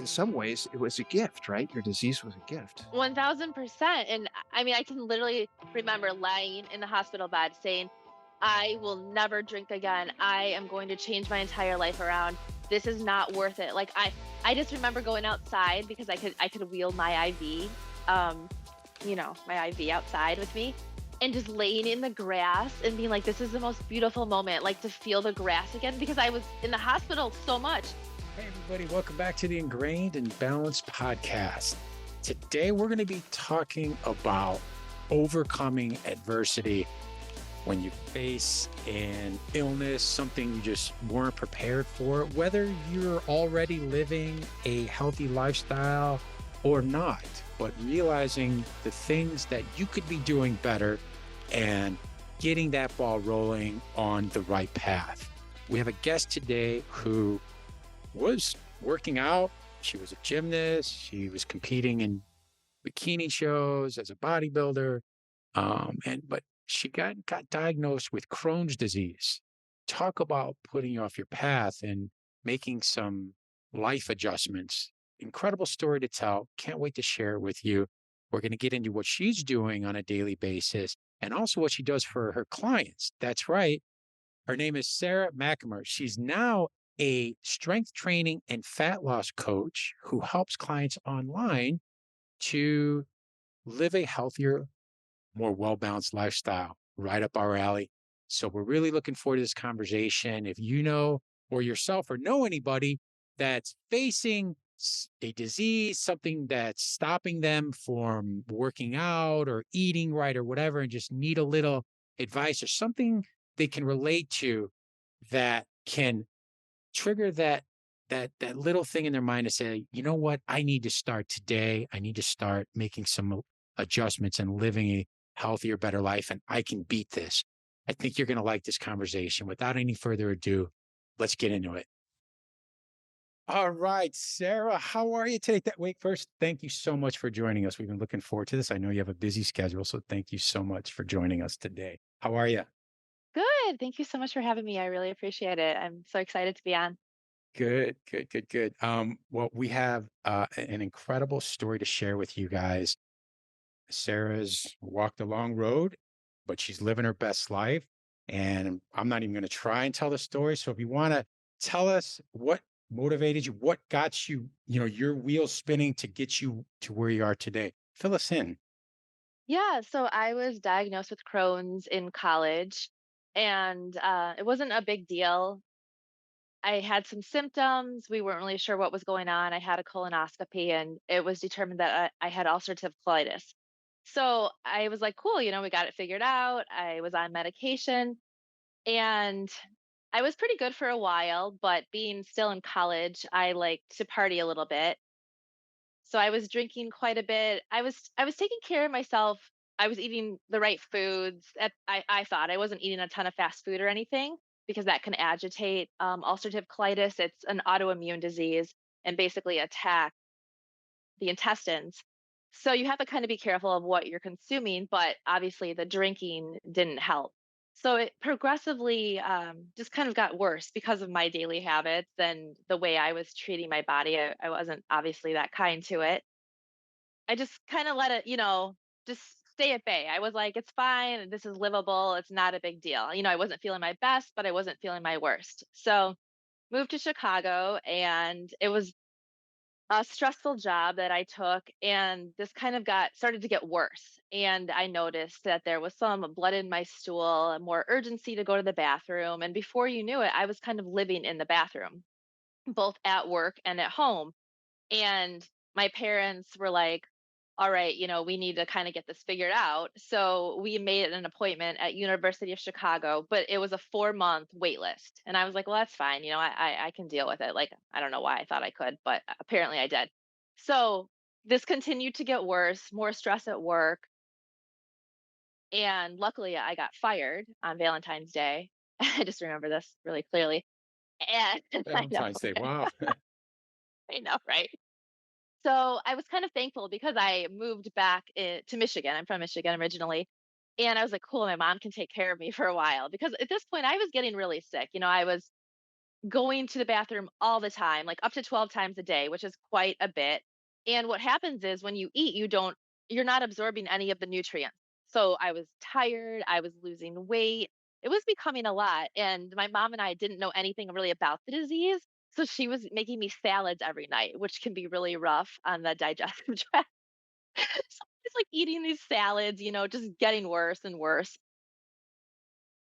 in some ways, it was a gift, right? Your disease was a gift. 1000%. And I mean, I can literally remember lying in the hospital bed saying, I will never drink again. I am going to change my entire life around. This is not worth it. Like I just remember going outside because I could wheel my IV, um, my IV outside with me and just laying in the grass and being like, this is the most beautiful moment, like to feel the grass again because I was in the hospital so much. Hey, everybody, welcome back to the Ingrained and Balanced podcast. Today, we're going to be talking about overcoming adversity when you face an illness, something you just weren't prepared for, whether you're already living a healthy lifestyle or not, but realizing the things that you could be doing better and getting that ball rolling on the right path. We have a guest today who was working out. She was a gymnast. She was competing in bikini shows as a bodybuilder. But she got diagnosed with Crohn's disease. Talk about putting you off your path and making some life adjustments. Incredible story to tell. Can't wait to share it with you. We're going to get into what she's doing on a daily basis and also what she does for her clients. That's right. Her name is Sarah Machemer. She's now a strength training and fat loss coach who helps clients online to live a healthier, more well-balanced lifestyle, right up our alley. So we're really looking forward to this conversation. If you know or yourself or know anybody that's facing a disease, something that's stopping them from working out or eating right or whatever, and just need a little advice or something they can relate to that can trigger that little thing in their mind to say, you know what, I need to start today. I need to start making some adjustments and living a healthier, better life, and I can beat this. I think you're going to like this conversation. Without any further ado, let's get into it. All right, Sarah, how are you today? Wait, first, thank you so much for joining us. We've been looking forward to this. I know you have a busy schedule, so thank you so much for joining us today. How are you? Good. Thank you so much for having me. I really appreciate it. I'm so excited to be on. Good, good, good, good. Well, we have an incredible story to share with you guys. Sarah's walked a long road, but she's living her best life. And I'm not even going to try and tell the story. So if you want to tell us what motivated you, what got you, your wheels spinning to get you to where you are today, fill us in. Yeah, so I was diagnosed with Crohn's in college, and it wasn't a big deal. I had some symptoms. We weren't really sure what was going on. I had a colonoscopy, and it was determined that I had ulcerative colitis. So I was like, cool, we got it figured out. I was on medication, and I was pretty good for a while, but being still in college, I like to party a little bit. So I was drinking quite a bit. I was taking care of myself. I was eating the right foods. I thought I wasn't eating a ton of fast food or anything because that can agitate ulcerative colitis. It's an autoimmune disease and basically attack the intestines. So you have to kind of be careful of what you're consuming, but obviously the drinking didn't help. So it progressively just kind of got worse because of my daily habits and the way I was treating my body. I wasn't obviously that kind to it. I just kind of let it, just stay at bay. I was like, it's fine. This is livable. It's not a big deal. I wasn't feeling my best, but I wasn't feeling my worst. So moved to Chicago and it was a stressful job that I took, and this kind of got started to get worse. And I noticed that there was some blood in my stool, and more urgency to go to the bathroom. And before you knew it, I was kind of living in the bathroom, both at work and at home. And my parents were like, all right, we need to kind of get this figured out. So we made an appointment at University of Chicago, but it was a 4-month wait list. And I was like, well, that's fine. I can deal with it. Like, I don't know why I thought I could, but apparently I did. So this continued to get worse, more stress at work. And luckily I got fired on Valentine's Day. I just remember this really clearly. And I know, Valentine's Day. Wow. I know, right? So I was kind of thankful because I moved back to Michigan. I'm from Michigan originally. And I was like, cool, my mom can take care of me for a while because at this point I was getting really sick. I was going to the bathroom all the time, like up to 12 times a day, which is quite a bit. And what happens is when you eat, you're not absorbing any of the nutrients. So I was tired, I was losing weight. It was becoming a lot. And my mom and I didn't know anything really about the disease. So she was making me salads every night, which can be really rough on the digestive tract. So I was like eating these salads, just getting worse and worse.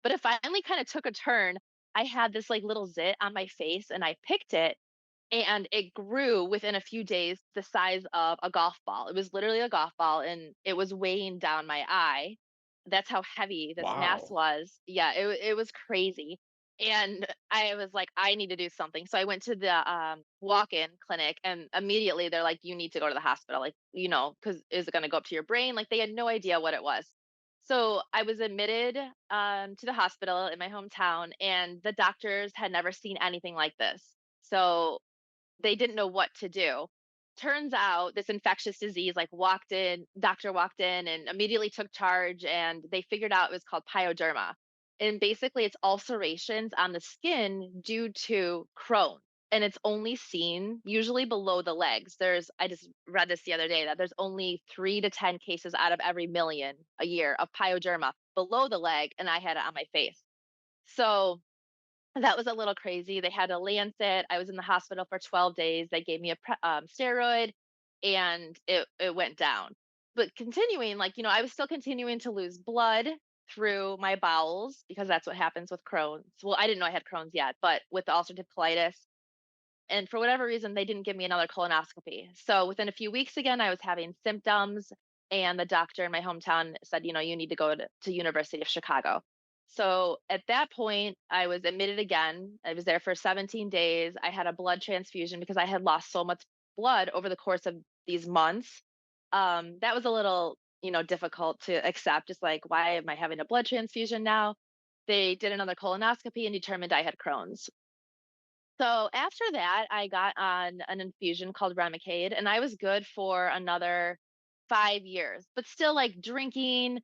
But it finally kind of took a turn. I had this like little zit on my face and I picked it and it grew within a few days the size of a golf ball. It was literally a golf ball and it was weighing down my eye. That's how heavy this mass Wow. was. Yeah, it was crazy. And I was like, I need to do something. So I went to the walk-in clinic and immediately they're like, you need to go to the hospital. Like, because is it going to go up to your brain? Like they had no idea what it was. So I was admitted to the hospital in my hometown and the doctors had never seen anything like this. So they didn't know what to do. Turns out this infectious disease doctor walked in and immediately took charge and they figured out it was called pyoderma. And basically it's ulcerations on the skin due to Crohn. And it's only seen usually below the legs. I just read this the other day that there's only 3 to 10 cases out of every million a year of pyoderma below the leg. And I had it on my face. So that was a little crazy. They had a lancet. I was in the hospital for 12 days. They gave me a steroid and it went down. But continuing, I was still continuing to lose blood through my bowels because that's what happens with Crohn's. Well, I didn't know I had Crohn's yet, but with the ulcerative colitis. And for whatever reason, they didn't give me another colonoscopy. So within a few weeks again, I was having symptoms. And the doctor in my hometown said, you need to go to University of Chicago. So at that point, I was admitted again. I was there for 17 days. I had a blood transfusion because I had lost so much blood over the course of these months. That was a little, difficult to accept. Just like, why am I having a blood transfusion now? They did another colonoscopy and determined I had Crohn's. So after that, I got on an infusion called Remicade, and I was good for another 5 years, but still like drinking,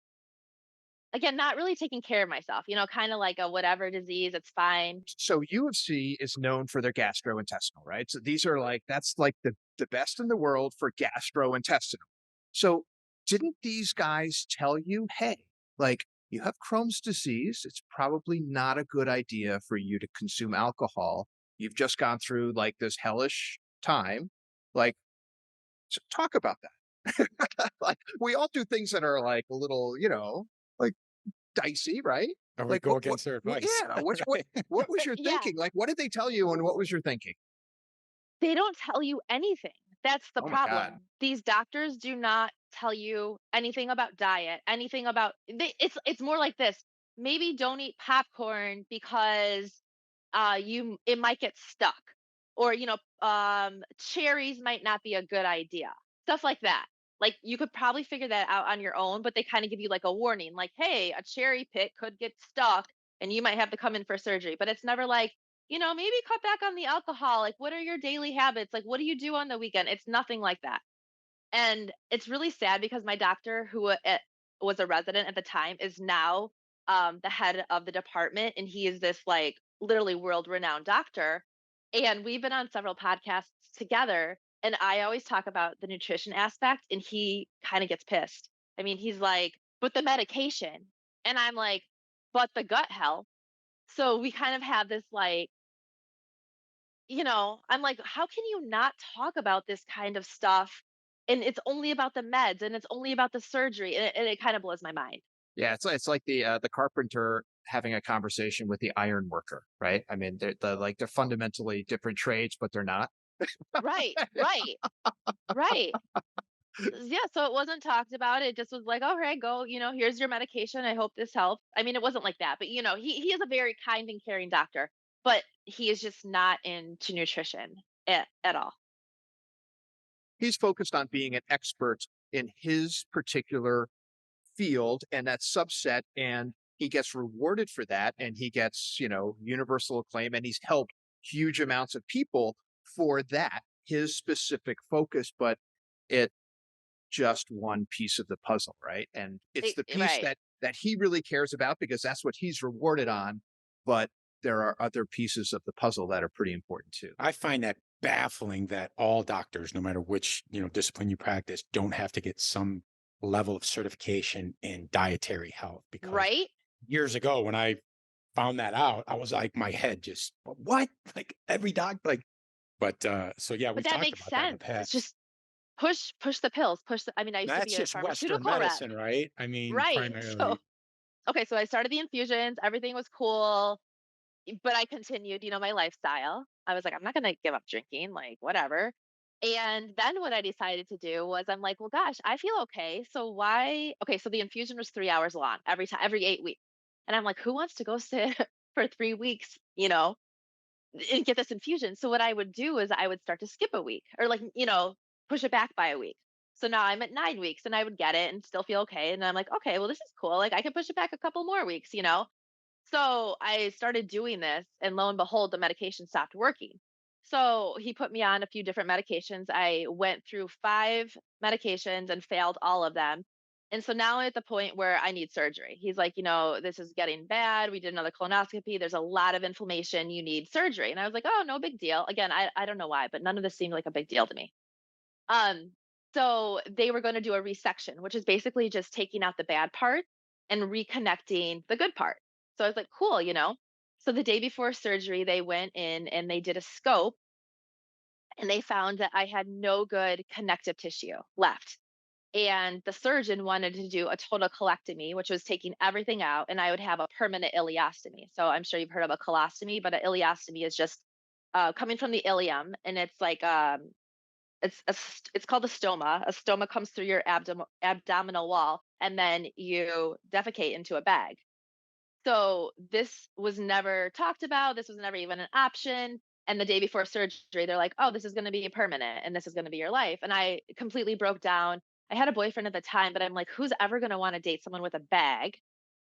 again, not really taking care of myself, kind of like a whatever disease, it's fine. So UFC is known for their gastrointestinal, right? So these are like that's like the best in the world for gastrointestinal. So didn't these guys tell you, hey, like you have Crohn's disease, it's probably not a good idea for you to consume alcohol. You've just gone through like this hellish time. Like, talk about that. Like we all do things that are like a little, like dicey, right? And we Like go against their advice. yeah, Right. what was your Yeah, thinking? Like what did they tell you and what was your thinking? they don't tell you anything. That's the Oh my God. problem. These doctors do not tell you anything about diet, anything about it's more like this. Maybe don't eat popcorn because you it might get stuck. Or, cherries might not be a good idea. Stuff like that. Like you could probably figure that out on your own, but they kind of give you like a warning, like, hey, a cherry pit could get stuck and you might have to come in for surgery. But it's never like, maybe cut back on the alcohol. Like, what are your daily habits? Like, what do you do on the weekend? It's nothing like that. And it's really sad because my doctor, who was a resident at the time, is now the head of the department. And he is this like literally world renowned doctor. And we've been on several podcasts together. And I always talk about the nutrition aspect, and he kind of gets pissed. I mean, he's like, but the medication. And I'm like, but the gut health. So we kind of have this like, I'm like, how can you not talk about this kind of stuff? And it's only about the meds and it's only about the surgery. And it kind of blows my mind. Yeah, it's like the carpenter having a conversation with the iron worker, right? I mean, they're fundamentally different trades, but they're not. Right, right, right. Yeah, so it wasn't talked about. It just was like, all right, go, here's your medication. I hope this helps. I mean, it wasn't like that, but he is a very kind and caring doctor, but he is just not into nutrition at all. He's focused on being an expert in his particular field and that subset, and he gets rewarded for that, and he gets, universal acclaim, and he's helped huge amounts of people for that, his specific focus, but it just one piece of the puzzle, right? And it's the piece Right. that he really cares about because that's what he's rewarded on, but there are other pieces of the puzzle that are pretty important too. I find that baffling that all doctors, no matter which, discipline you practice, don't have to get some level of certification in dietary health. Because Right? years ago, when I found that out, I was like, my head just, what? Like every doc, like, but so yeah, But we've that talked makes about that in the sense. It's past. just push the pills, I mean, I used to That's be a just Western pharmaceutical rep. medicine, right? I mean, Right. So, primarily. okay, so I started the infusions, everything was cool, but I continued, my lifestyle. I was like, I'm not going to give up drinking, like whatever. And then what I decided to do was I'm like, well, gosh, I feel okay. So why? Okay, so the infusion was 3 hours long every time, every 8 weeks. And I'm like, who wants to go sit for 3 weeks, and get this infusion? So what I would do is I would start to skip a week or like, push it back by a week. So now I'm at 9 weeks and I would get it and still feel okay. And I'm like, okay, well, this is cool. Like I can push it back a couple more weeks. So I started doing this, and lo and behold, the medication stopped working. So he put me on a few different medications. I went through 5 medications and failed all of them. And so now I'm at the point where I need surgery. He's like, this is getting bad. We did another colonoscopy. There's a lot of inflammation. You need surgery. And I was like, oh, no big deal. Again, I don't know why, but none of this seemed like a big deal to me. Um, so they were going to do a resection, which is basically just taking out the bad part and reconnecting the good part. So I was like, cool. So the day before surgery, they went in and they did a scope and they found that I had no good connective tissue left. And the surgeon wanted to do a total colectomy, which was taking everything out, and I would have a permanent ileostomy. So I'm sure you've heard of a colostomy, but an ileostomy is just coming from the ileum, and it's like it's called a stoma. A stoma comes through your abdominal wall, and then you defecate into a bag. So this was never talked about. This was never even an option. And the day before surgery, they're like, "Oh, this is going to be permanent, and this is going to be your life." And I completely broke down. I had a boyfriend at the time, but I'm like, "Who's ever going to want to date someone with a bag?"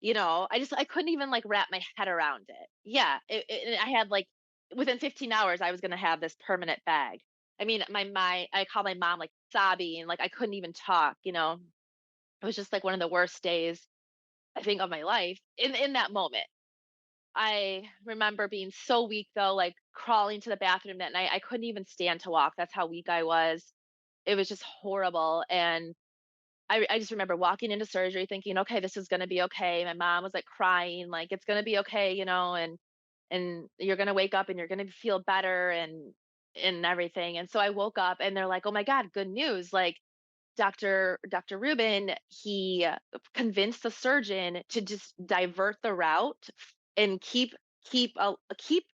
I couldn't even like wrap my head around it. Yeah, I had like within 15 hours, I was going to have this permanent bag. I mean, I called my mom like sobbing, like I couldn't even talk. It was just like one of the worst days I think of my life in that moment. I remember being so weak though, like crawling to the bathroom that night. I couldn't even stand to walk. That's how weak I was. It was just horrible. And I just remember walking into surgery thinking, okay, this is gonna be okay. My mom was like crying, like it's gonna be okay, and you're gonna wake up and you're gonna feel better and everything. And so I woke up and they're like, oh my God, good news. Like Dr. Rubin, he convinced the surgeon to just divert the route and keep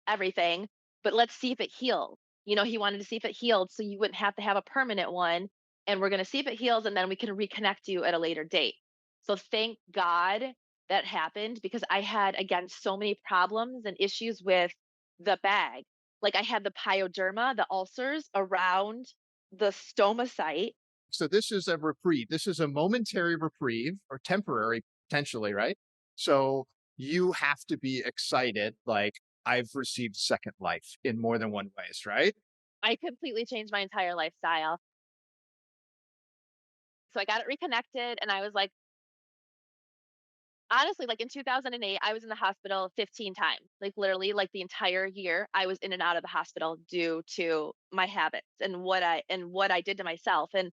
everything, but let's see if it heals. He wanted to see if it healed so you wouldn't have to have a permanent one. And we're going to see if it heals and then we can reconnect you at a later date. So thank God that happened because I had, again, so many problems and issues with the bag. Like I had the pyoderma, the ulcers around the stoma site. So this is a reprieve. This is a momentary reprieve or temporary potentially, right? So you have to be excited, like I've received second life in more than one ways, right? I completely changed my entire lifestyle. So I got it reconnected and I was like, honestly, like in 2008, I was in the hospital 15 times. Like literally, like the entire year, I was in and out of the hospital due to my habits and what I did to myself. And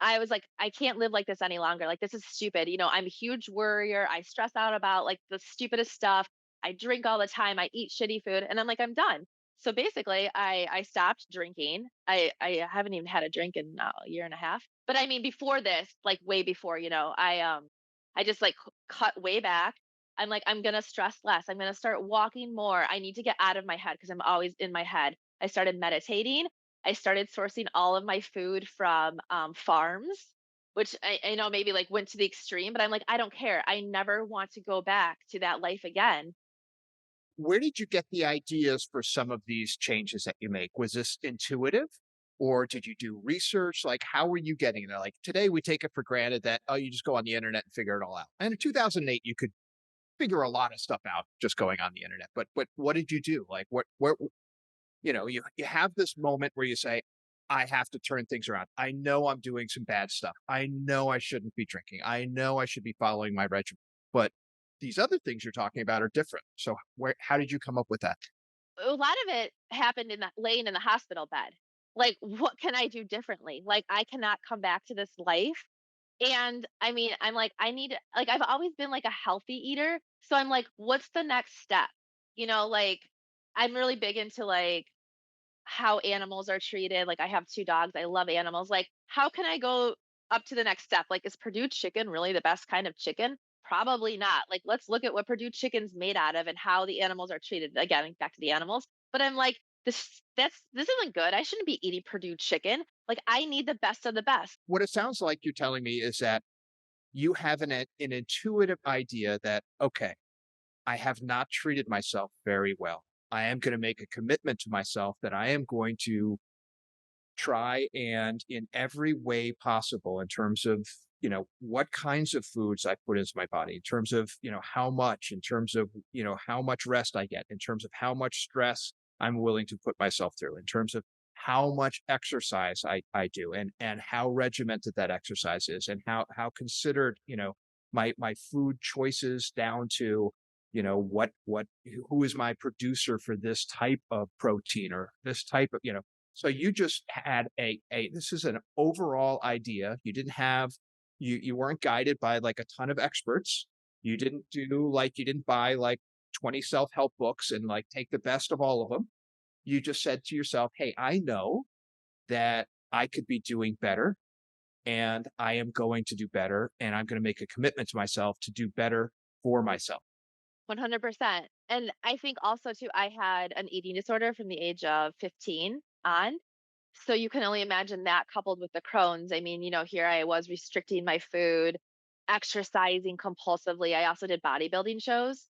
I was like, I can't live like this any longer. Like this is stupid. I'm a huge worrier. I stress out about like the stupidest stuff. I drink all the time. I eat shitty food, and I'm like, I'm done. So basically, I stopped drinking. I haven't even had a drink in a year and a half. But I mean, before this, like way before, I just like cut way back. I'm like, I'm gonna stress less. I'm gonna start walking more. I need to get out of my head because I'm always in my head. I started meditating. I started sourcing all of my food from farms, which I know maybe like went to the extreme, but I'm like, I don't care. I never want to go back to that life again. Where did you get the ideas for some of these changes that you make? Was this intuitive or did you do research? Like, how were you getting there? Like today, we take it for granted that, oh, you just go on the internet and figure it all out. And in 2008, you could figure a lot of stuff out just going on the internet. But what did you do? Like, you have this moment where you say, I have to turn things around. I know I'm doing some bad stuff. I know I shouldn't be drinking. I know I should be following my regimen. But these other things you're talking about are different. So how did you come up with that? A lot of it happened in that laying in the hospital bed. Like, what can I do differently? Like, I cannot come back to this life. And I mean, I'm like, I need, like, I've always been like a healthy eater. So I'm like, what's the next step? Like, I'm really big into like how animals are treated. Like, I have 2 dogs. I love animals. Like, how can I go up to the next step? Like, is Purdue chicken really the best kind of chicken? Probably not. Like, let's look at what Purdue chicken's made out of and how the animals are treated. Again, back to the animals. But I'm like, this isn't good. I shouldn't be eating Purdue chicken. Like, I need the best of the best. What it sounds like you're telling me is that you have an intuitive idea that, okay, I have not treated myself very well. I am going to make a commitment to myself that I am going to try and in every way possible in terms of, what kinds of foods I put into my body, in terms of, how much, in terms of, how much rest I get, in terms of how much stress I'm willing to put myself through, in terms of how much exercise I do and how regimented that exercise is and how considered, my food choices down to, what who is my producer for this type of protein or this type of, so you just had a this is an overall idea. You didn't have you weren't guided by like a ton of experts. You didn't buy like 20 self-help books and like take the best of all of them. You just said to yourself, "Hey, I know that I could be doing better and I am going to do better and I'm going to make a commitment to myself to do better for myself." 100%. And I think also too, I had an eating disorder from the age of 15 on. So you can only imagine that coupled with the Crohn's. I mean, here I was restricting my food, exercising compulsively. I also did bodybuilding shows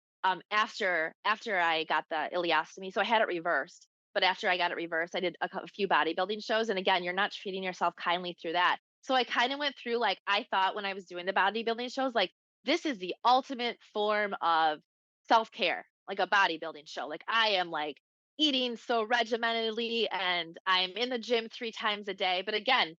after I got the ileostomy. So I had it reversed. But after I got it reversed, I did a few bodybuilding shows. And again, you're not treating yourself kindly through that. So I kind of went through like I thought when I was doing the bodybuilding shows, like this is the ultimate form of self-care, like a bodybuilding show. Like I am like eating so regimentedly and I'm in the gym 3 times a day. But again,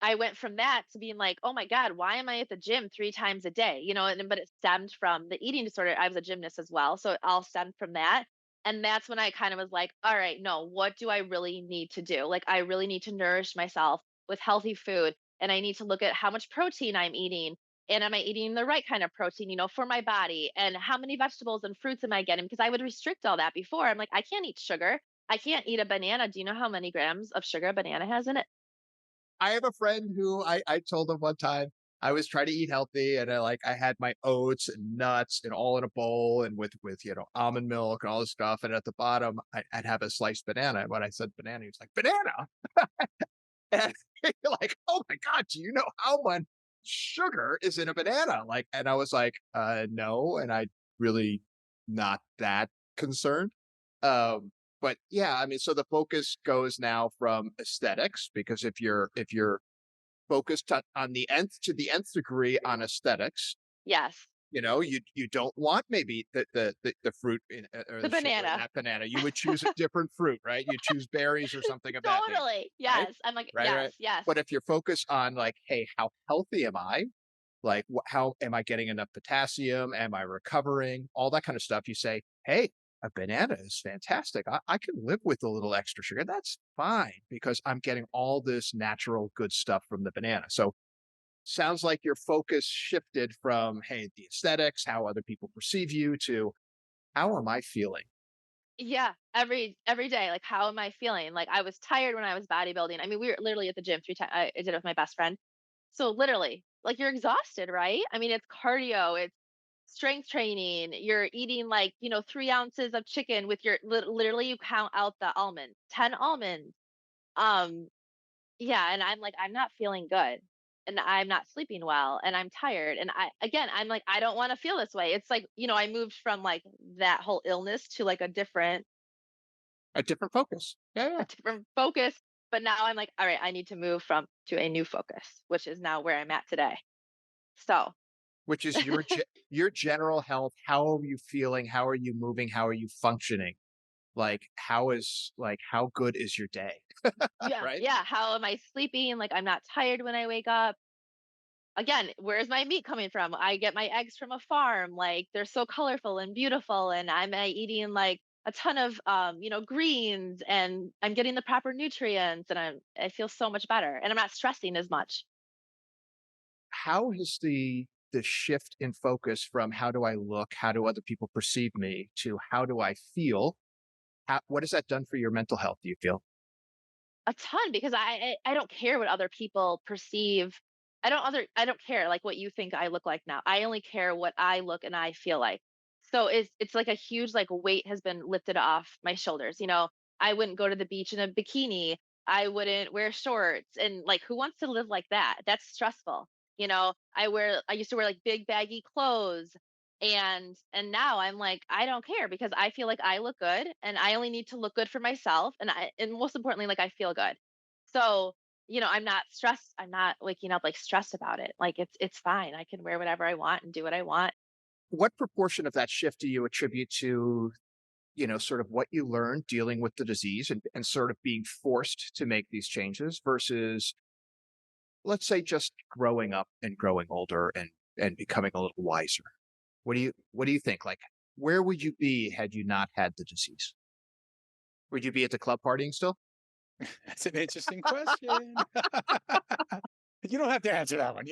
I went from that to being like, "Oh my god, why am I at the gym 3 times a day?" But it stemmed from the eating disorder. I was a gymnast as well, so it all stemmed from that. And that's when I kind of was like, "All right, no, what do I really need to do? Like I really need to nourish myself with healthy food and I need to look at how much protein I'm eating and am I eating the right kind of protein, for my body and how many vegetables and fruits am I getting?" Because I would restrict all that before. I'm like, "I can't eat sugar. I can't eat a banana." Do you know how many grams of sugar a banana has in it? I have a friend who I told him one time I was trying to eat healthy and I had my oats and nuts and all in a bowl and with almond milk and all this stuff. And at the bottom, I'd have a sliced banana. And when I said banana, he was like, "Banana?" And you're like, "Oh my God, do you know how much sugar is in a banana?" Like, and I was like, no. And I really not that concerned. But yeah, I mean, so the focus goes now from aesthetics because if you're focused on the nth to the nth degree on aesthetics, Yes. you don't want maybe the fruit or The the sugar in banana. that banana. You would choose a different fruit, right? You choose berries or something of that nature, Totally. right? Yes. I'm like, Right, yes, right. yes. But if you're focused on like, hey, how healthy am I? Like, how am I getting enough potassium? Am I recovering? All that kind of stuff. You say, hey, a banana is fantastic. I can live with a little extra sugar. That's fine because I'm getting all this natural good stuff from the banana. So sounds like your focus shifted from, hey, the aesthetics, how other people perceive you to how am I feeling? Yeah. Every day. Like, how am I feeling? Like I was tired when I was bodybuilding. I mean, we were literally at the gym 3 times. I did it with my best friend. So literally, like you're exhausted, right? I mean, it's cardio, it's strength training. You're eating like, 3 ounces of chicken with your literally you count out the almonds, 10 almonds. Um, Yeah, and I'm like, I'm not feeling good, and I'm not sleeping well, and I'm tired, and I'm like, I don't wanna feel this way. It's like, I moved from, like, that whole illness to, like, A different focus. Yeah, a yeah. different focus, but now I'm like, "Alright, I need to move from to a new focus," which is now where I'm at today. So Which is your general health. How are you feeling? How are you moving? How are you functioning? How good is your day? yeah, Right? yeah, how am I sleeping? Like, I'm not tired when I wake up. again, where's my meat coming from? I get my eggs from a farm. Like they're so colorful and beautiful, and I'm eating like a ton of greens, and I'm getting the proper nutrients, and I feel so much better, and I'm not stressing as much. How has the shift in focus from how do I look, how do other people perceive me, to how do I feel? What has that done for your mental health, do you feel? A ton, because I don't care what other people perceive. I don't care like what you think I look like now. I only care what I look and I feel like. So it's like a huge like weight has been lifted off my shoulders. I wouldn't go to the beach in a bikini. I wouldn't wear shorts, and like who wants to live like that? That's stressful. I used to wear like big baggy clothes, and now I'm like, I don't care because I feel like I look good, and I only need to look good for myself, and most importantly, like I feel good. So, I'm not stressed. I'm not waking up like stressed about it. Like it's fine. I can wear whatever I want and do what I want. What proportion of that shift do you attribute to, sort of what you learned dealing with the disease and sort of being forced to make these changes versus, let's say, just growing up and growing older and becoming a little wiser? What do you think? Like, where would you be had you not had the disease? Would you be at the club partying still? That's an interesting question. You don't have to answer that one.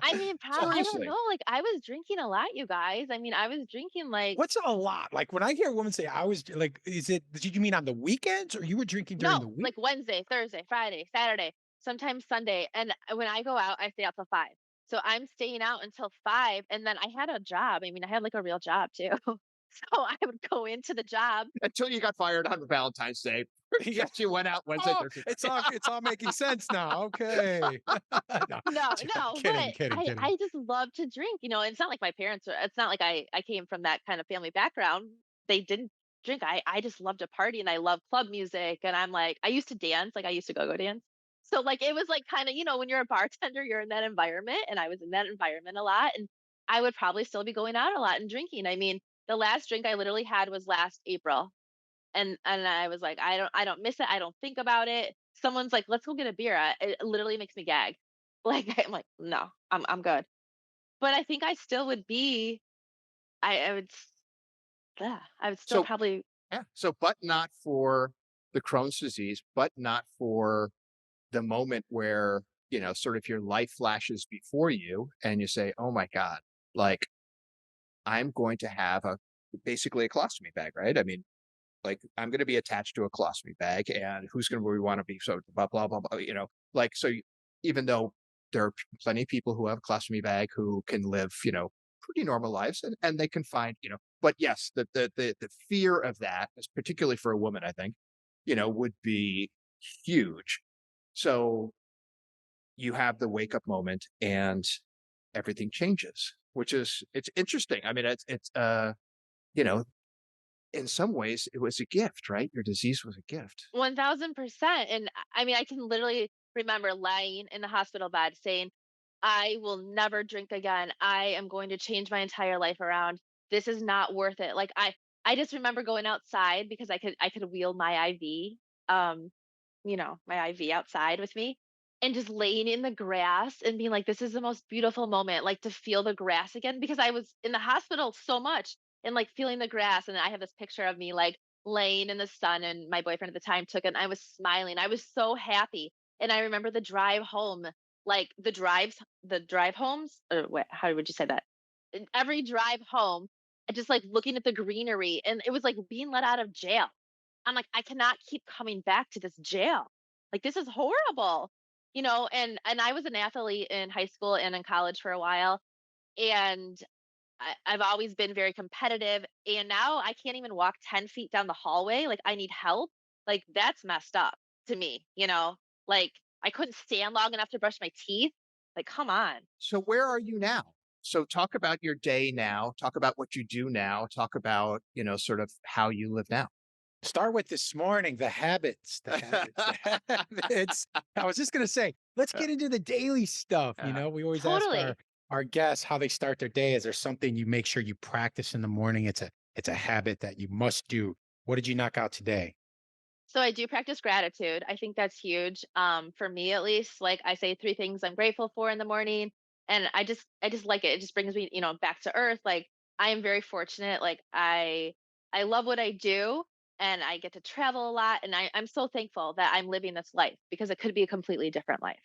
I mean, I don't Seriously. know. Like I was drinking a lot, you guys. I mean, I was drinking like What's a lot? Like when I hear a woman say, I was like, did you mean on the weekends or you were drinking during the no, week? like Wednesday, Thursday, Friday, Saturday, sometimes Sunday. And when I go out, I stay out till 5. So I'm staying out until 5. And then I had a job. I mean, I had like a real job too. So I would go into the job. Until you got fired on Valentine's Day. Yeah. You went out Wednesday, Oh, Thursday. it's all making sense now. Okay. No, No, no, kidding, but kidding, kidding. I just love to drink, and it's not like my parents are, it's not like I came from that kind of family background. They didn't drink. I just love to party, and I love club music, and I'm like I used to dance, like I used to go dance. So like it was like kind of, when you're a bartender, you're in that environment, and I was in that environment a lot, and I would probably still be going out a lot and drinking. I mean, the last drink I literally had was last April, and I was like, I don't miss it. I don't think about it. Someone's like, "Let's go get a beer." It literally makes me gag. Like I'm like, "No, I'm good." But I think I still would be I would yeah, I would still So, probably yeah. So, but not for the Crohn's disease, but not for the moment where, sort of your life flashes before you and you say, oh my God, like I'm going to have basically a colostomy bag, right? I mean, like I'm going to be attached to a colostomy bag and who's going to want to be so blah, blah, blah, blah, like, so even though there are plenty of people who have a colostomy bag who can live, pretty normal lives and they can find, but yes, the fear of that is particularly for a woman, I think, would be huge. So you have the wake up moment and everything changes, which is, it's interesting. I mean, you know, in some ways it was a gift, right? Your disease was a gift. 1000%. And I mean, I can literally remember lying in the hospital bed saying, I will never drink again. I am going to change my entire life around. This is not worth it. Like I just remember going outside because I could wheel my IV, um, my IV outside with me, and just laying in the grass and being like, this is the most beautiful moment, like to feel the grass again, because I was in the hospital so much and like feeling the grass. And I have this picture of me like laying in the sun, and my boyfriend at the time took it, and I was smiling. I was so happy. And I remember the drive home, like the drive homes, or what, how would you say that? Every drive home, just like looking at the greenery, and it was like being let out of jail. I'm like, I cannot keep coming back to this jail. Like this is horrible. And I was an athlete in high school and in college for a while. And I've always been very competitive. And now I can't even walk 10 feet down the hallway. Like I need help. Like that's messed up to me. Like I couldn't stand long enough to brush my teeth. Like, come on. So where are you now? So talk about your day now, talk about what you do now, talk about, sort of how you live now. Start with this morning, the habits, the habits, the habits. I was just going to say, let's get into the daily stuff. We always ask Totally. our guests how they start their day. Is there something you make sure you practice in the morning? It's a habit that you must do. What did you knock out today? So I do practice gratitude. I think that's huge. For me at least, like I say three things I'm grateful for in the morning. And I just like it. It just brings me, back to earth. Like I am very fortunate. Like I love what I do and I get to travel a lot. And I'm so thankful that I'm living this life because it could be a completely different life.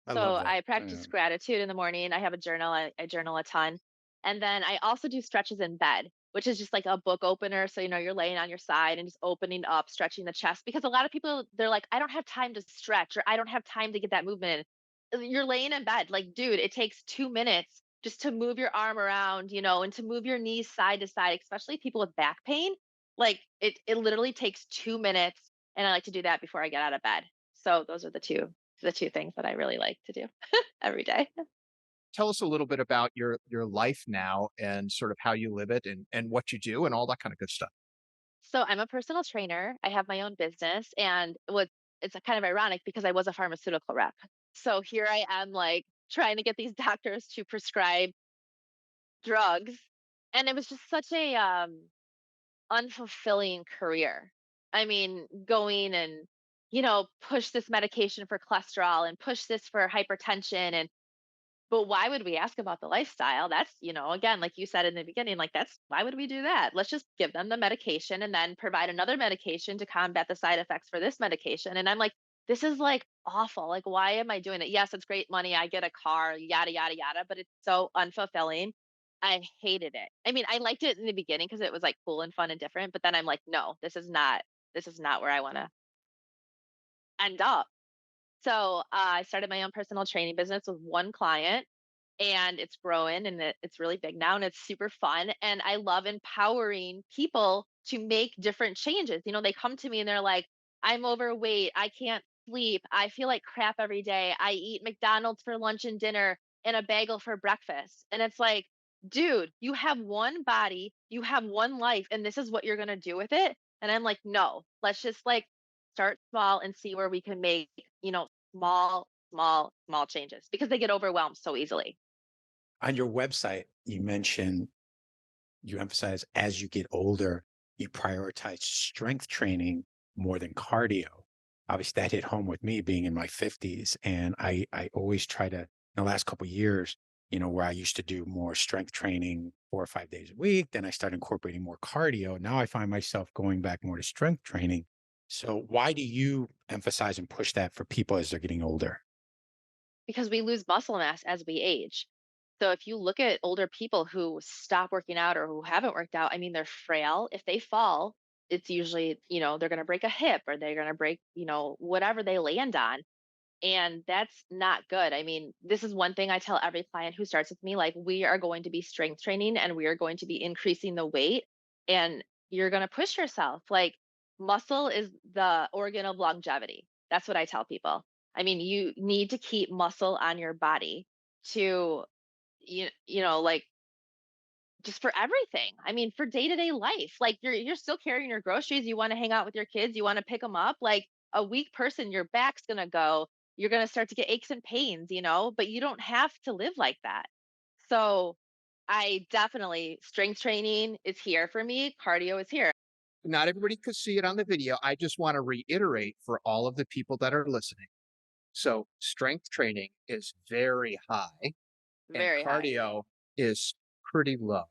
I love So that. I practice gratitude in the morning. I have a journal. I journal a ton. And then I also do stretches in bed, which is just like a book opener. So, you're laying on your side and just opening up, stretching the chest. Because a lot of people, they're like, I don't have time to stretch or I don't have time to get that movement in. You're laying in bed. Like, dude, it takes 2 minutes just to move your arm around, and to move your knees side to side, especially people with back pain. Like, it literally takes 2 minutes. And I like to do that before I get out of bed. So those are the two things that I really like to do every day. Tell us a little bit about your life now and sort of how you live it and what you do and all that kind of good stuff. So I'm a personal trainer. I have my own business, and it's a kind of ironic because I was a pharmaceutical rep. So here I am, like trying to get these doctors to prescribe drugs, and it was just such a unfulfilling career. I mean, going and push this medication for cholesterol and push this for hypertension, and but why would we ask about the lifestyle? That's, again, like you said in the beginning, like that's why would we do that? Let's just give them the medication and then provide another medication to combat the side effects for this medication. And I'm like, this is like awful. Like, why am I doing it? Yes, it's great money. I get a car, yada, yada, yada, but it's so unfulfilling. I hated it. I mean, I liked it in the beginning because it was like cool and fun and different. But then I'm like, no, this is not where I want to end up. So I started my own personal training business with one client, and it's growing and it's really big now and it's super fun. And I love empowering people to make different changes. They come to me and they're like, I'm overweight. I can't sleep. I feel like crap every day. I eat McDonald's for lunch and dinner and a bagel for breakfast. And it's like, dude, you have one body, you have one life, and this is what you're going to do with it. And I'm like, no, let's just like start small and see where we can make, small, small, small changes because they get overwhelmed so easily. On your website, you emphasize as you get older, you prioritize strength training more than cardio. Obviously, that hit home with me being in my 50s. And I always try to, in the last couple of years, where I used to do more strength training 4 or 5 days a week, then I started incorporating more cardio. Now I find myself going back more to strength training. So why do you emphasize and push that for people as they're getting older? Because we lose muscle mass as we age. So if you look at older people who stop working out or who haven't worked out, I mean, they're frail. If they fall, it's usually, they're going to break a hip or they're going to break, whatever they land on. And that's not good. I mean, this is one thing I tell every client who starts with me, like, we are going to be strength training and we are going to be increasing the weight and you're going to push yourself. Like, muscle is the organ of longevity. That's what I tell people. I mean, you need to keep muscle on your body to, like, just for everything. I mean, for day-to-day life. Like you're still carrying your groceries, you want to hang out with your kids, you want to pick them up. Like a weak person, your back's going to go, you're going to start to get aches and pains, but you don't have to live like that. So, I definitely strength training is here for me, cardio is here. Not everybody could see it on the video. I just want to reiterate for all of the people that are listening. So strength training is very high and Very high. cardio is pretty low.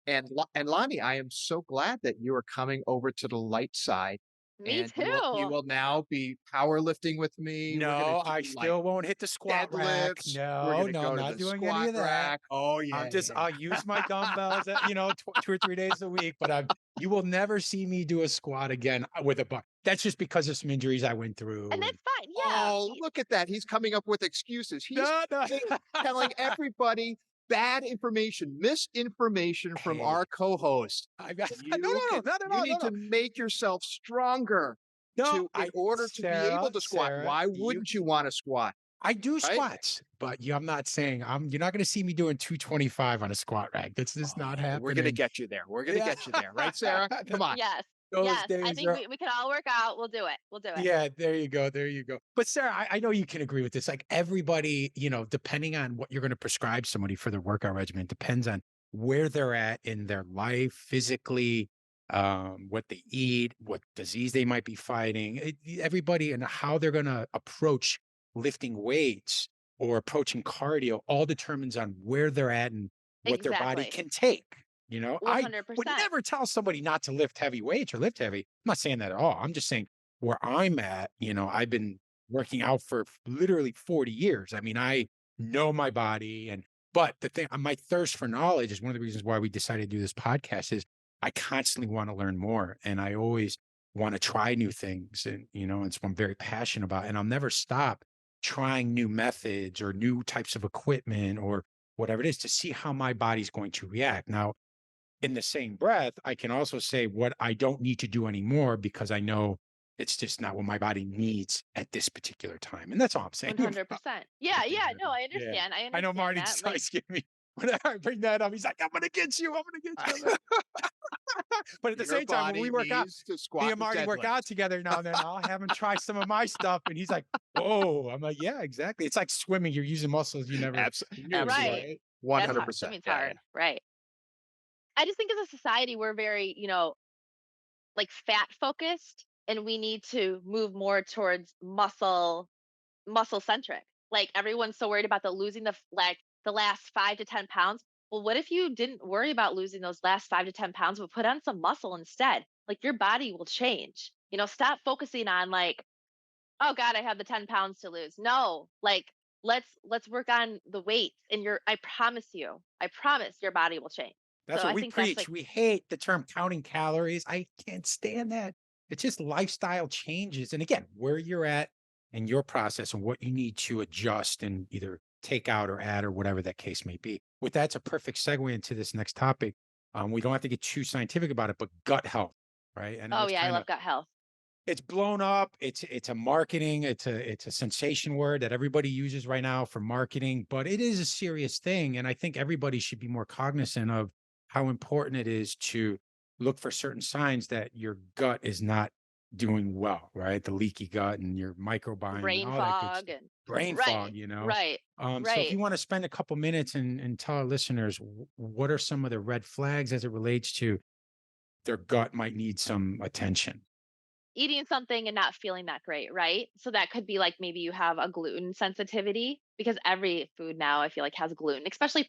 And Lonnie, I am so glad that you are coming over to the light side, Me and you too. will now be powerlifting with me. We're gonna No, I do like still won't hit the squat rack. deadlifts. We're No, gonna no, I'm go to not the doing any squat of that. rack. Oh yeah, yeah. I'll use my dumbbells, 2 or 3 days a week, but you will never see me do a squat again with a bar. That's just because of some injuries I went And through. And that's fine. Yeah. Oh, look at that. He's coming up with excuses. He's no, no. telling everybody bad information, misinformation from Hey, our co-host. no, no, no, not at You all. No, need no. to make yourself stronger No, in order to be able to squat. Sarah, Why wouldn't you want to squat? I do Right? squats, but I'm not saying you're not going to see me doing 225 on a squat rack. That's just not Oh, we're gonna happening. get you there. We're gonna Yeah. get you there, right, Sarah? Come on. Yes. Those Yes. I days think are we can all work out. We'll do it. We'll do it. Yeah, there you go. There you go. But Sarah, I know you can agree with this. Like everybody, depending on what you're going to prescribe somebody for their workout regimen, depends on where they're at in their life physically. what they eat, what disease they might be fighting, everybody and how they're going to approach lifting weights or approaching cardio all determines on where they're at and what their body Exactly. can take. You know, I would 100%. never tell somebody not to lift heavy weights or lift heavy. I'm not saying that at all. I'm just saying where I'm at, I've been working out for literally 40 years. I mean, I know my body but the thing, my thirst for knowledge is one of the reasons why we decided to do this podcast is I constantly want to learn more and I always want to try new things. And it's what I'm very passionate about. And I'll never stop trying new methods or new types of equipment or whatever it is to see how my body's going to react. Now, in the same breath, I can also say what I don't need to do anymore because I know it's just not what my body needs at this particular time. And that's all I'm saying about 100%. Yeah, lifting yeah, no, heavy. I Yeah. understand. I I know understand Marty that. just Like, always give me whenever I bring that up, he's like, I'm gonna get you, I'm gonna get you. But at the Your same time, when we body work out, needs to me squat and and Marty work out deadlift. together now and then. I'll have him try some of my stuff, and he's like, "Oh," I'm like, "Yeah, exactly." It's like swimming; you're using muscles you never knew, right. Absolutely. right? That's Yeah, hard. 100%. Swimming's Yeah, yeah. hard. Right. I just think as a society, we're very, like fat focused and we need to move more towards muscle centric. Like everyone's so worried about losing like the last 5 to 10 pounds. Well, what if you didn't worry about losing those last 5 to 10 pounds, but put on some muscle instead? Like your body will change. Stop focusing on like, oh God, I have the 10 pounds to lose. No, like let's work on the weights and I promise your body will change. So that's what I we think that's preach. like We hate the term counting calories. I can't stand that. It's just lifestyle changes, and again, where you're at in your process and what you need to adjust and either take out or add or whatever that case may be. With that's a perfect segue into this next topic. We don't have to get too scientific about it, but gut health, right? I know oh it's yeah, I kind of love gut health. it's blown up. It's a marketing. It's a sensation word that everybody uses right now for marketing, but it is a serious thing, and I think everybody should be more cognizant of how important it is to look for certain signs that your gut is not doing well, right? The leaky gut and your microbiome and Brain all that good fog stuff. and Brain right, fog. right, So if right. you want to spend a couple minutes and tell our listeners what are some of the red flags as it relates to their gut might need some attention. Eating something and not feeling that great, right? So that could be like maybe you have a gluten sensitivity because every food now I feel like has gluten, especially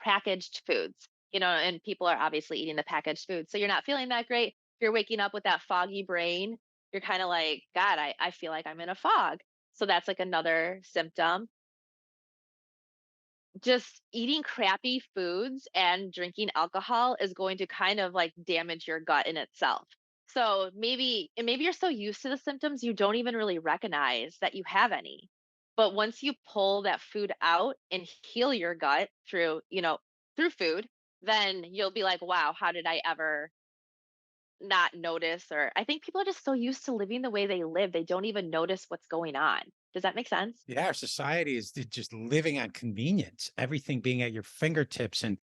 packaged foods, and people are obviously eating the packaged food. So you're not feeling that great. You're waking up with that foggy brain. You're kind of like, God, I feel like I'm in a fog. So that's like another symptom. Just eating crappy foods and drinking alcohol is going to kind of like damage your gut in itself. So maybe you're so used to the symptoms you don't even really recognize that you have any. But once you pull that food out and heal your gut through food, then you'll be like, wow, how did I ever not notice? Or I think people are just so used to living the way they live, they don't even notice what's going on. Does that make sense? Yeah, our society is just living on convenience, everything being at your fingertips. And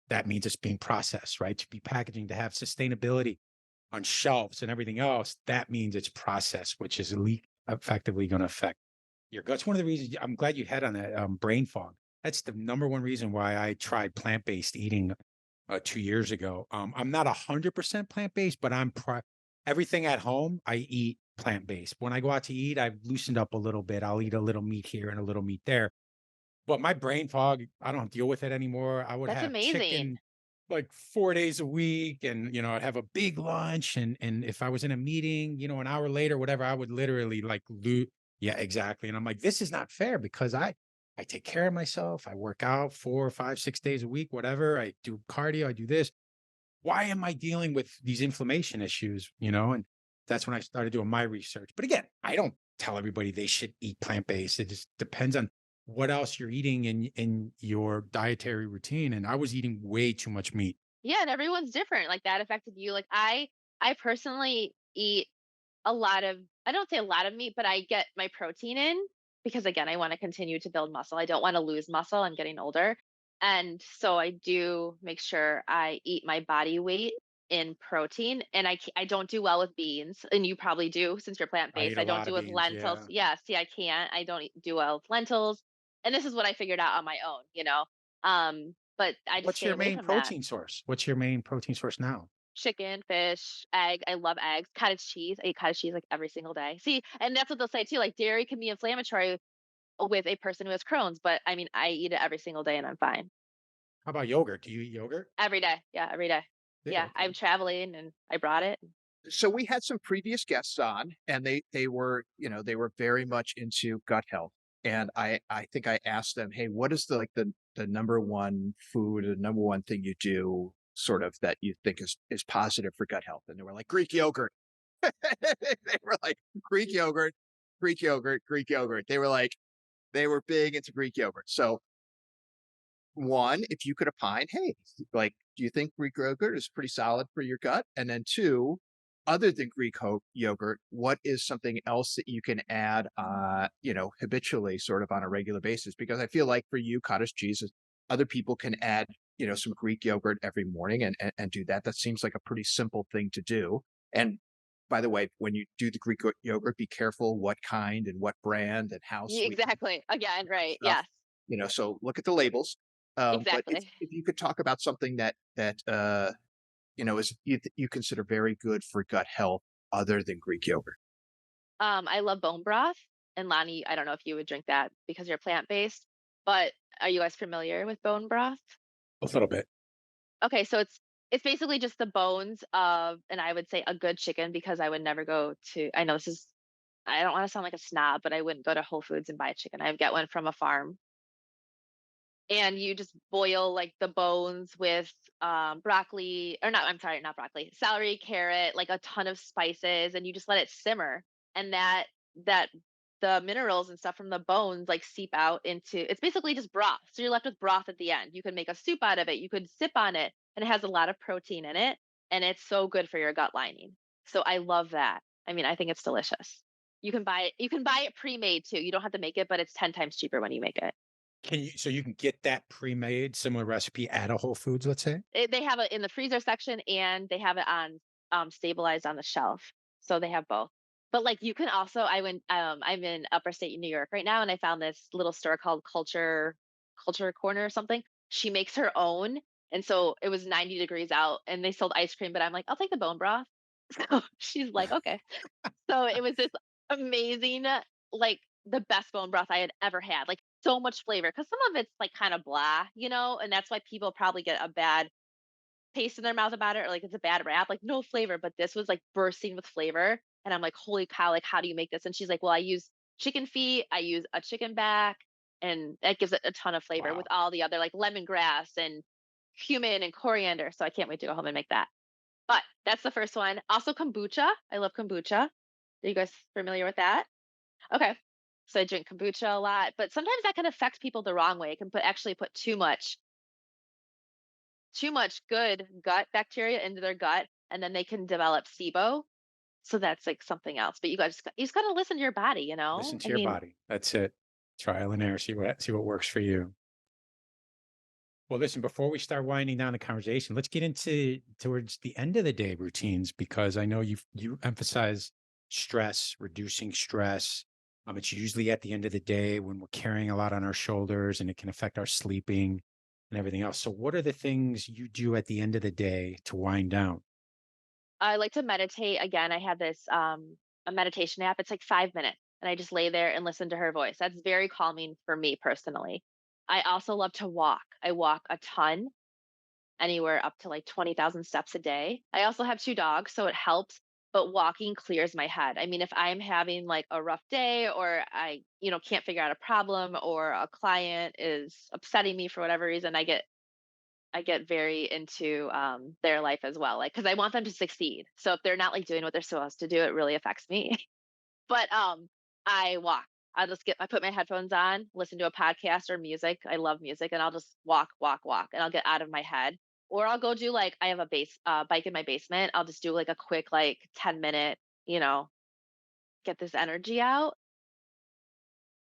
that means it's being processed, right? To be packaging, to have sustainability on shelves and everything else, that means it's processed, which is effectively going to affect your guts. One of the reasons I'm glad you had on that brain fog. That's the number one reason why I tried plant based eating 2 years ago. I'm not 100% plant based, but everything at home I eat plant based. When I go out to eat, I've loosened up a little bit. I'll eat a little meat here and a little meat there. But my brain fog, I don't deal with it anymore. I would That's have amazing. chicken like 4 days a week, and I'd have a big lunch, and if I was in a meeting, an hour later, whatever, I would literally like lose. Yeah, exactly. And I'm like, this is not fair because I take care of myself. I work out 4 or 5, 6 days a week, whatever. I do cardio. I do this. Why am I dealing with these inflammation issues? And that's when I started doing my research. But again, I don't tell everybody they should eat plant-based. It just depends on what else you're eating in your dietary routine. And I was eating way too much meat. Yeah, and everyone's different. Like that affected you. Like I personally eat a lot of I don't say a lot of meat, but I get my protein in because again, I want to continue to build muscle. I don't want to lose muscle. I'm getting older. And so I do make sure I eat my body weight in protein and I don't do well with beans and you probably do since you're I plant-based. eat a I don't lot do of with beans. lentils. Yeah. Yeah, see I can't. I don't do well with lentils. And this is what I figured out on my own. But I just What's stay your away main from that. protein source? What's your main protein source now? chicken, fish, egg. I love eggs. Cottage cheese. I eat cottage cheese like every single day. See, and that's what they'll say too. Like dairy can be inflammatory with a person who has Crohn's, but I mean, I eat it every single day and I'm fine. How about yogurt? Do you eat yogurt? Every day. Yeah, every day. Yeah. Yeah, I'm Okay. traveling and I brought it. So we had some previous guests on, and they were, they were very much into gut health. And I think I asked them, hey, what is the number one food, the number one thing you do sort of that you think is positive for gut health? And they were like, Greek yogurt. They were like, Greek yogurt, Greek yogurt, Greek yogurt. They were big into Greek yogurt. So one, if you could opine, hey, like, do you think Greek yogurt is pretty solid for your gut? And then two, other than yogurt, what is something else that you can add, habitually, sort of on a regular basis? Because I feel like for you, cottage cheese, other people can add, some Greek yogurt every morning and do that. That seems like a pretty simple thing to do. And by the way, when you do the Greek yogurt, be careful what kind and what brand and how sweet Exactly. Again, right. stuff. Yes, So look at the labels. But exactly. if you could talk about something that is you consider very good for gut health other than Greek yogurt. I love bone broth. And Lonnie, I don't know if you would drink that because you're plant-based, but are you guys familiar with bone broth? A little bit. Okay, so it's basically just the bones of, and I would say a good chicken because I would never go to, I know this is, I don't want to sound like a snob, but I wouldn't go to Whole Foods and buy a chicken. I would get one from a farm. And you just boil like the bones with broccoli, or not, I'm sorry, not broccoli, celery, carrot, like a ton of spices, and you just let it simmer. And that the minerals and stuff from the bones like seep out into, it's basically just broth. So you're left with broth at the end. You can make a soup out of it, you could sip on it, and it has a lot of protein in it, and it's so good for your gut lining. So I love that. I mean, I think it's delicious. You can buy it pre-made too. You don't have to make it, but it's 10 times cheaper when you make it. So you can get that pre-made similar recipe at a Whole Foods, let's say? They have it in the freezer section and they have it on stabilized on the shelf. So they have both. But like you can also, I'm in upper state New York right now and I found this little store called Culture Corner or something. She makes her own. And so it was 90 degrees out and they sold ice cream, but I'm like, I'll take the bone broth. So she's like, okay. So it was this amazing, like the best bone broth I had ever had. Like so much flavor because some of it's like kind of blah, and that's why people probably get a bad taste in their mouth about it or like it's a bad rap, like no flavor. But this was like bursting with flavor. And I'm like, holy cow, like how do you make this? And she's like, well, I use chicken feet, I use a chicken back, and that gives it a ton of flavor with Wow. all the other like lemongrass and cumin and coriander. So I can't wait to go home and make that. But that's the first one. Also kombucha. I love kombucha. Are you guys familiar with that? Okay. So I drink kombucha a lot, but sometimes that can affect people the wrong way. It can actually put too much good gut bacteria into their gut, and then they can develop SIBO. So that's like something else. But you just got to listen to your body. Listen I to your mean, body. That's it. Trial and error. See what works for you. Well, listen, before we start winding down the conversation, let's get into towards the end of the day routines because I know you emphasize stress, reducing stress. It's usually at the end of the day when we're carrying a lot on our shoulders and it can affect our sleeping and everything else. So what are the things you do at the end of the day to wind down? I like to meditate. Again, I have this a meditation app. It's like 5 minutes, and I just lay there and listen to her voice. That's very calming for me personally. I also love to walk. I walk a ton, anywhere up to like 20,000 steps a day. I also have two dogs, so it helps, but walking clears my head. I mean, if I'm having like a rough day or I, can't figure out a problem or a client is upsetting me for whatever reason, I get very into their life as well, like because I want them to succeed. So if they're not like doing what they're supposed to do, it really affects me. But I walk. I put my headphones on, listen to a podcast or music. I love music, and I'll just walk, walk, walk, and I'll get out of my head. Or I'll go do like I have a bike in my basement. I'll just do like a quick like 10 minute, get this energy out.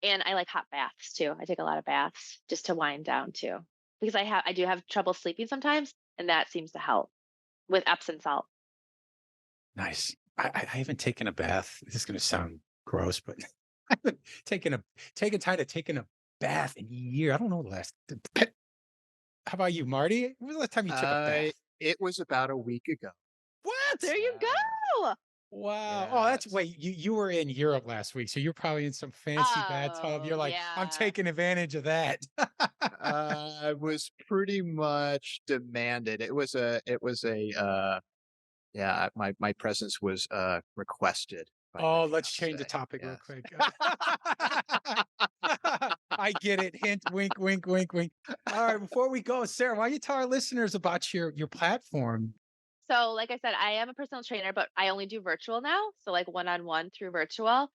And I like hot baths too. I take a lot of baths just to wind down too, because I do have trouble sleeping sometimes, and that seems to help with Epsom salt. Nice. I haven't taken a bath. This is going to sound gross, but I haven't taken time to taken a bath in a year. I don't know the last. How about you, Marty? When was the last time you took a Uh, bath? it was about a week ago. There you go. Wow. Oh, that's Yes. wait, you were in Europe last week, so you're probably in some fancy bathtub. Oh, You're like, I'm yeah. taking advantage of that. It was pretty much demanded. Yeah, my presence was, requested, if I Oh, may let's change the say. topic real Yes. quick. I get it. Hint, wink, wink, wink, wink. All right, before we go, Sarah, why don't you tell our listeners about your platform? So, like I said, I am a personal trainer, but I only do virtual now. So, like one-on-one through virtual,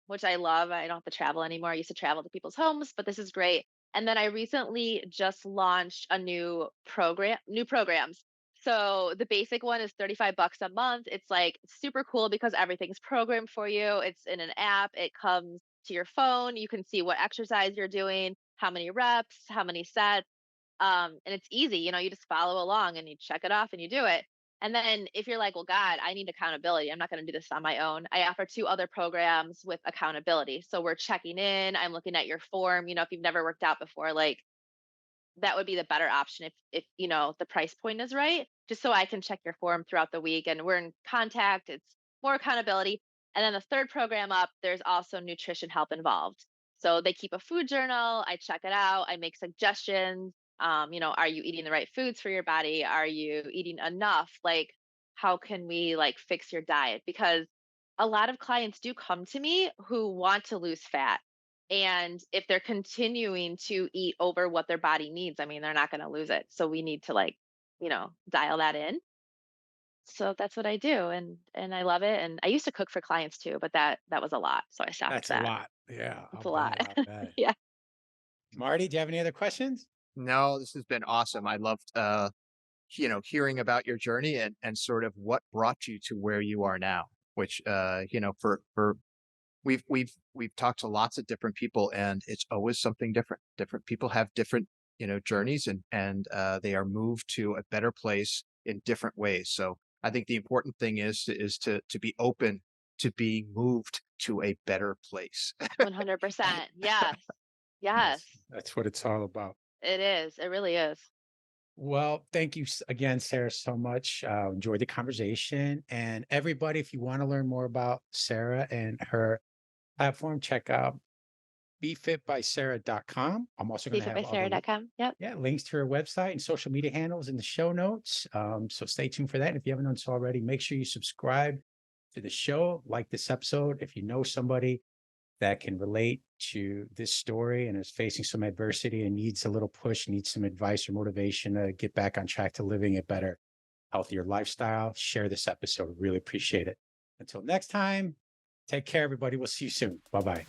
which I love. I don't have to travel anymore. I used to travel to people's homes, but this is great. And then I recently just launched a new programs. So the basic one is 35 bucks a month. It's like super cool because everything's programmed for you. It's in an app. It comes to your phone. You can see what exercise you're doing, how many reps, how many sets. And it's easy, you just follow along and you check it off and you do it. And then if you're like, well, God, I need accountability. I'm not going to do this on my own. I offer two other programs with accountability. So we're checking in. I'm looking at your form. If you've never worked out before, like that would be the better option if the price point is right, just so I can check your form throughout the week and we're in contact. It's more accountability. And then the third program up, there's also nutrition help involved. So they keep a food journal. I check it out. I make suggestions. Are you eating the right foods for your body? Are you eating enough? Like, how can we like fix your diet? Because a lot of clients do come to me who want to lose fat, and if they're continuing to eat over what their body needs, I mean, they're not going to lose it. So we need to like, dial that in. So that's what I do, and I love it. And I used to cook for clients too, but that was a lot, so I stopped That's a that. lot. Yeah, It's I'll a lot. bet. I'll bet. Yeah. Marty, do you have any other questions? No, this has been awesome. I loved, hearing about your journey and sort of what brought you to where you are now, which, for we've talked to lots of different people and it's always something different. Different people have different, journeys and they are moved to a better place in different ways. So I think the important thing is to be open to being moved to a better place. 100%. Yes. Yes. That's what it's all about. It is. It really is. Well, thank you again, Sarah, so much. Enjoyed the conversation. And everybody, if you want to learn more about Sarah and her platform, check out be.FIT.Sarah.com. I'm also going to have other bfitbysarah.com. Yep. links to her website and social media handles in the show notes. So stay tuned for that. And if you haven't done so already, make sure you subscribe to the show, like this episode. If you know somebody that can relate to this story and is facing some adversity and needs a little push, needs some advice or motivation to get back on track to living a better, healthier lifestyle, share this episode. Really appreciate it. Until next time, take care, everybody. We'll see you soon. Bye bye.